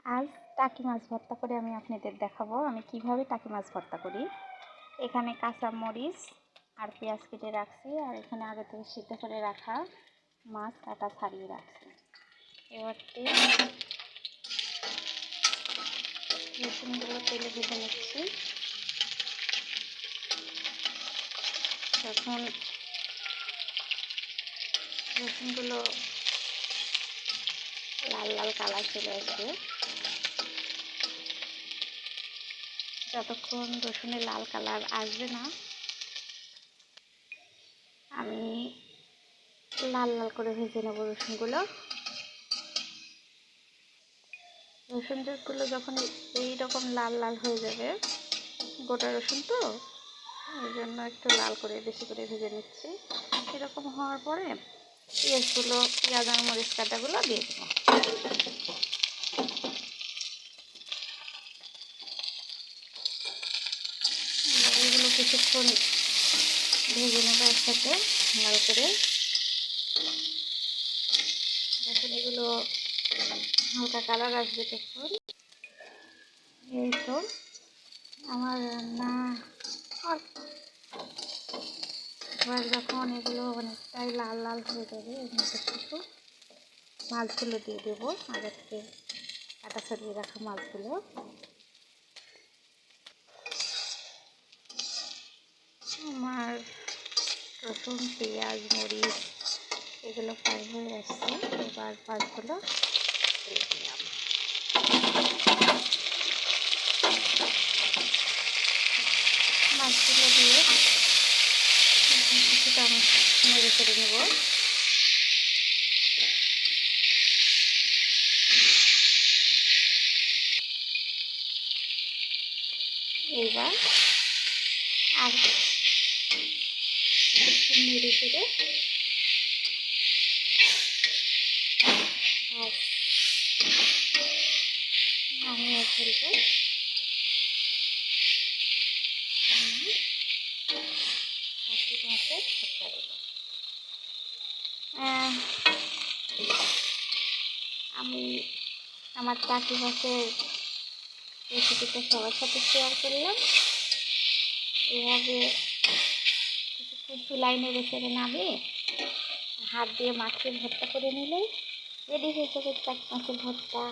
আজ টাকি মাছ ভর্তা করে আমি আপনাদের দেখাবো আমি কিভাবে টাকি মাছ ভর্তা করি। এখানে কাঁচা মরিচ আর পেঁয়াজ কেটে রাখছি, আর এখানে আগে থেকে সিদ্ধ করে রাখা মাছ কাটা ছাড়িয়ে রাখছি। এবার রসুনগুলো তেলে ভেজে নিচ্ছি। রসুনগুলো লাল লাল কালার চলে আসবে। যতক্ষণ রসুনে লাল কালার আসবে না আমি লাল লাল করে ভেজে নেব রসুনগুলো। রসুনগুলো যখন এইরকম লাল লাল হয়ে যাবে, গোটা রসুন তো ওই জন্য একটু লাল করে বেশি করে ভেজে নিচ্ছি। এরকম হওয়ার পরে পেঁয়াজ আর মরিচ কাটাগুলো দিয়ে দেবো। এগুলো কিছুক্ষণ ভেজে নেবো একসাথে লাল করে। যখন এগুলো হালকা কালার আসবে তখন এই তো আমার রান্না। এবার যখন এগুলো অনেকটাই লাল লাল হয়ে যাবে এর মধ্যে কিছু মাছগুলো দিয়ে দেবো, আগে থেকে কাটা ছড়িয়ে রাখা মাছগুলো। আমার রসুন পেঁয়াজ মরিচ এগুলো ফ্রাই হয়ে আসছে। এবার মাছগুলো দিয়ে দিলাম। মাছগুলো দিয়ে কিছুটা নেড়ে করে নেব। এইবার আর নেড়ে করে নামিয়ে ফেলবো। টাকি মাছের ভর্তা দেবো। আমি আমার টাকি মাছের রেসিপিটা সবার সাথে শেয়ার করলাম। এভাবে কিছুক্ষণ চুলায় নেড়ে চেড়ে নামিয়ে হাত দিয়ে মাখিয়ে ভর্তা করে নিলেই রেডি হয়ে যাবে টাকি মাছের ভর্তা।